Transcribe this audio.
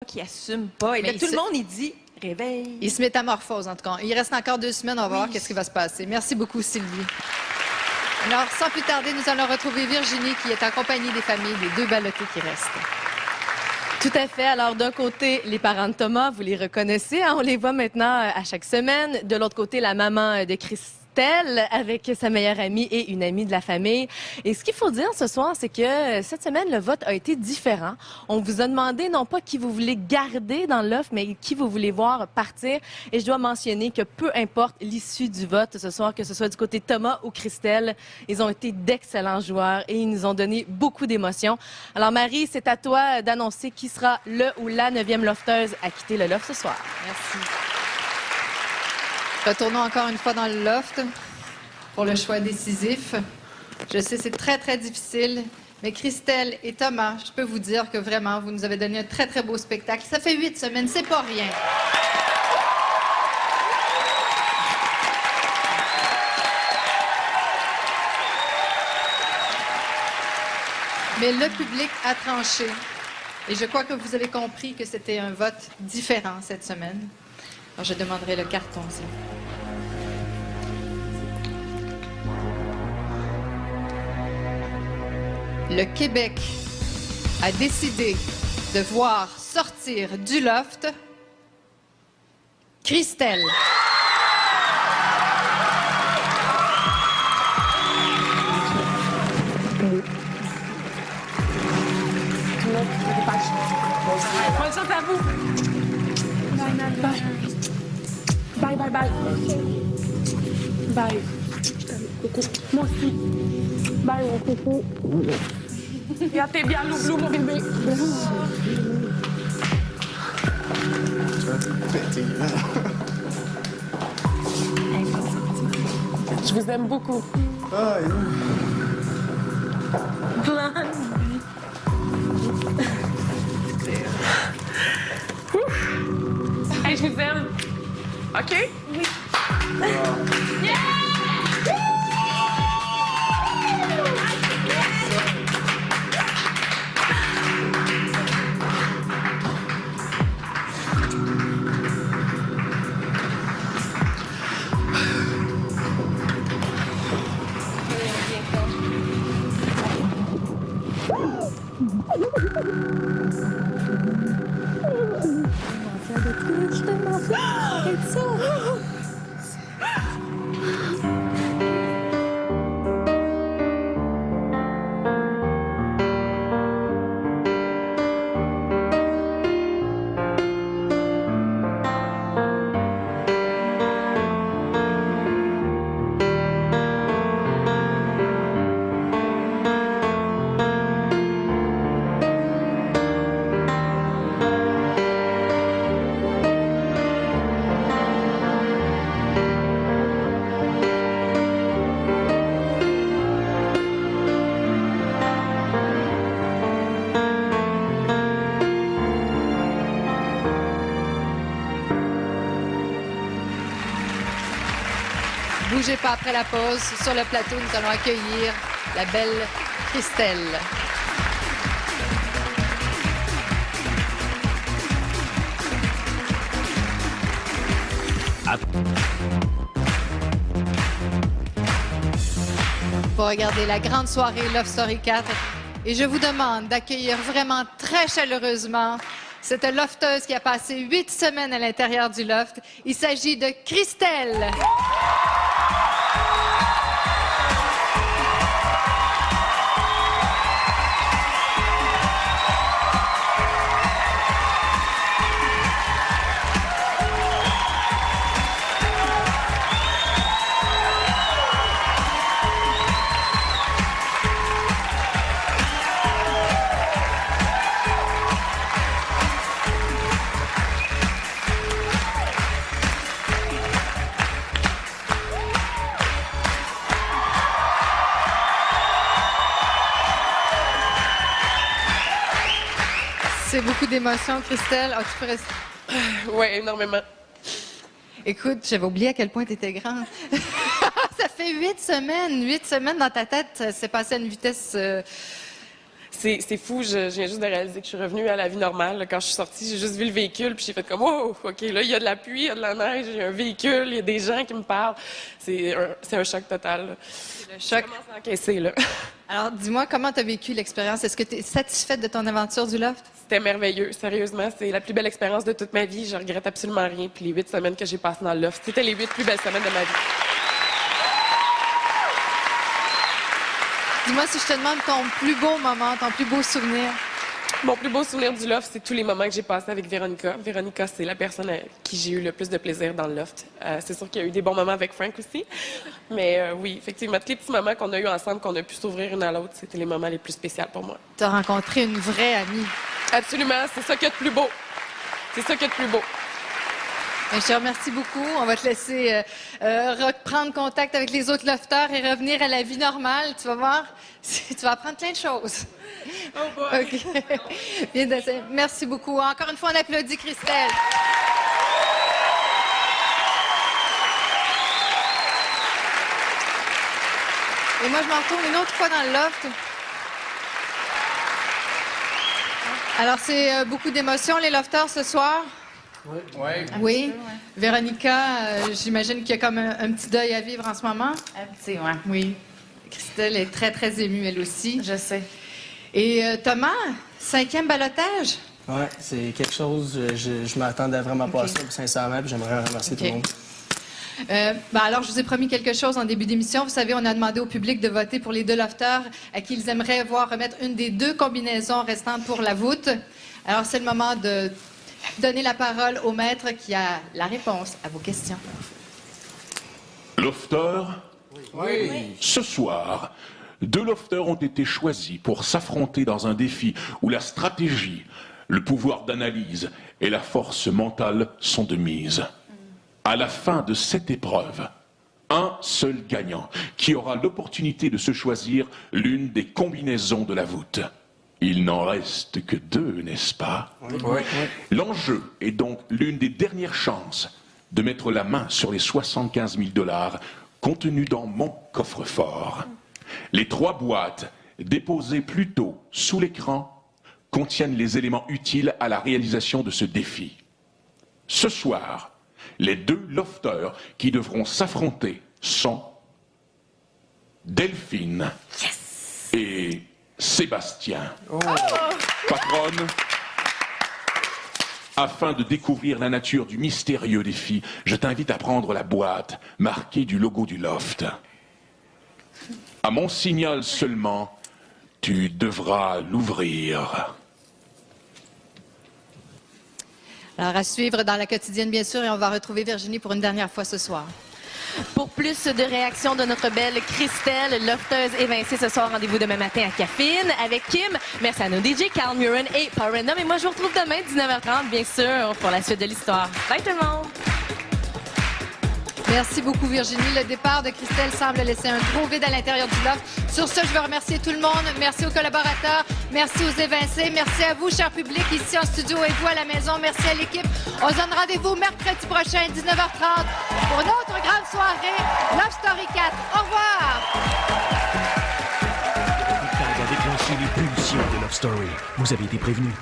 qui n'assument pas. Et là, tout le monde, il dit « réveille ». Il se métamorphose, en tout cas. Il reste encore 2 semaines, on va voir qu'est-ce qui va se passer. Merci beaucoup, Sylvie. Alors, sans plus tarder, nous allons retrouver Virginie, qui est en compagnie des familles des 2 ballottés qui restent. Tout à fait. Alors, d'un côté, les parents de Thomas, vous les reconnaissez, hein? On les voit maintenant à chaque semaine. De l'autre côté, la maman de Christelle avec sa meilleure amie et une amie de la famille. Et ce qu'il faut dire ce soir, c'est que cette semaine, le vote a été différent. On vous a demandé non pas qui vous voulez garder dans l'offre, mais qui vous voulez voir partir. Et je dois mentionner que peu importe l'issue du vote ce soir, que ce soit du côté de Thomas ou Christelle, ils ont été d'excellents joueurs et ils nous ont donné beaucoup d'émotions. Alors Marie, c'est à toi d'annoncer qui sera le ou la 9e lofteuse à quitter le loft ce soir. Merci. Retournons encore une fois dans le loft pour le choix décisif. Je sais, c'est très, très difficile, mais Christelle et Thomas, je peux vous dire que vraiment, vous nous avez donné un très, très beau spectacle. Ça fait 8 semaines, c'est pas rien. Mais le public a tranché. Et je crois que vous avez compris que c'était un vote différent cette semaine. Alors, je demanderai le carton, s'il vous plaît. Le Québec a décidé de voir sortir du loft Christelle. Bonne chance à vous. Bye, bye, bye. Bye. Je t'aime, coucou. Moi aussi. Bye, mon coucou. Regarde, t'es bien loup, mon bébé. Je vous aime beaucoup. Hey, je vous aime. OK? Oui. Yeah! Bougez pas après la pause. Sur le plateau, nous allons accueillir la belle Christelle. Pour regarder la grande soirée Love Story 4. Et je vous demande d'accueillir vraiment très chaleureusement cette lofteuse qui a passé 8 semaines à l'intérieur du loft. Il s'agit de Christelle. C'est beaucoup d'émotions, Christelle. Oh, tu peux rester... Oui, énormément. Écoute, j'avais oublié à quel point tu étais grande. Ça fait 8 semaines. 8 semaines dans ta tête, c'est passé à une vitesse C'est fou, je viens juste de réaliser que je suis revenue à la vie normale. Là. Quand je suis sortie, j'ai juste vu le véhicule, puis j'ai fait comme « Wow, OK, là, il y a de la pluie, il y a de la neige, il y a un véhicule, il y a des gens qui me parlent. » C'est un choc total. Là. Le choc. Comment s'encaisser, là. Alors, dis-moi, comment tu as vécu l'expérience? Est-ce que tu es satisfaite de ton aventure du loft? C'était merveilleux, sérieusement. C'est la plus belle expérience de toute ma vie. Je regrette absolument rien. Puis les 8 semaines que j'ai passées dans le loft, c'était les 8 plus belles semaines de ma vie. Dis-moi si je te demande ton plus beau moment, ton plus beau souvenir. Mon plus beau souvenir du loft, c'est tous les moments que j'ai passés avec Véronica. Véronica, c'est la personne à qui j'ai eu le plus de plaisir dans le loft. C'est sûr qu'il y a eu des bons moments avec Frank aussi. Mais oui, effectivement, tous les petits moments qu'on a eus ensemble, qu'on a pu s'ouvrir une à l'autre, c'était les moments les plus spéciaux pour moi. Tu as rencontré une vraie amie. Absolument, c'est ça qu'il y a de plus beau. C'est ça qu'il y a de plus beau. Je te remercie beaucoup. On va te laisser reprendre contact avec les autres lofters et revenir à la vie normale. Tu vas voir, tu vas apprendre plein de choses. Oh boy. OK. Bien, merci beaucoup. Encore une fois, on applaudit Christelle. Et moi, je m'en retourne une autre fois dans le loft. Alors, c'est beaucoup d'émotions, les lofters, ce soir. Oui. Véronica, j'imagine qu'il y a comme un petit deuil à vivre en ce moment. Un petit, ouais. Oui. Christelle est très, très émue, elle aussi. Je sais. Et Thomas, 5e ballottage? Oui, c'est quelque chose, je m'attendais vraiment pas à ça, sincèrement, puis j'aimerais remercier tout le monde. Alors, je vous ai promis quelque chose en début d'émission. Vous savez, on a demandé au public de voter pour les 2 lofters à qui ils aimeraient voir remettre une des 2 combinaisons restantes pour la voûte. Alors, c'est le moment de donner la parole au maître qui a la réponse à vos questions. Lofter? Oui. Ce soir, 2 lofters ont été choisis pour s'affronter dans un défi où la stratégie, le pouvoir d'analyse et la force mentale sont de mise. À la fin de cette épreuve, un seul gagnant qui aura l'opportunité de se choisir l'une des combinaisons de la voûte. Il n'en reste que 2, n'est-ce pas? Oui. L'enjeu est donc l'une des dernières chances de mettre la main sur les 75 000 $ contenus dans mon coffre-fort. Les 3 boîtes déposées plus tôt sous l'écran contiennent les éléments utiles à la réalisation de ce défi. Ce soir, les 2 lofters qui devront s'affronter sont Delphine et Sébastien. Patronne, afin de découvrir la nature du mystérieux défi, je t'invite à prendre la boîte marquée du logo du loft. À mon signal seulement, tu devras l'ouvrir. Alors, à suivre dans la quotidienne, bien sûr, et on va retrouver Virginie pour une dernière fois ce soir. Pour plus de réactions de notre belle Christelle, lofteuse évincée ce soir, rendez-vous demain matin à Caffeine avec Kim. Merci à nos DJ, Carl Muren et Paul Random. Et moi, je vous retrouve demain, 19h30, bien sûr, pour la suite de l'histoire. Bye tout le monde! Merci beaucoup, Virginie. Le départ de Christelle semble laisser un gros vide à l'intérieur du loft. Sur ce, je veux remercier tout le monde. Merci aux collaborateurs. Merci aux évincés. Merci à vous, cher public, ici en studio et vous à la maison. Merci à l'équipe. On se donne rendez-vous mercredi prochain, 19h30, pour une autre grande soirée, Love Story 4. Au revoir! a déclenché les pulsions de Love Story. Vous avez été prévenus.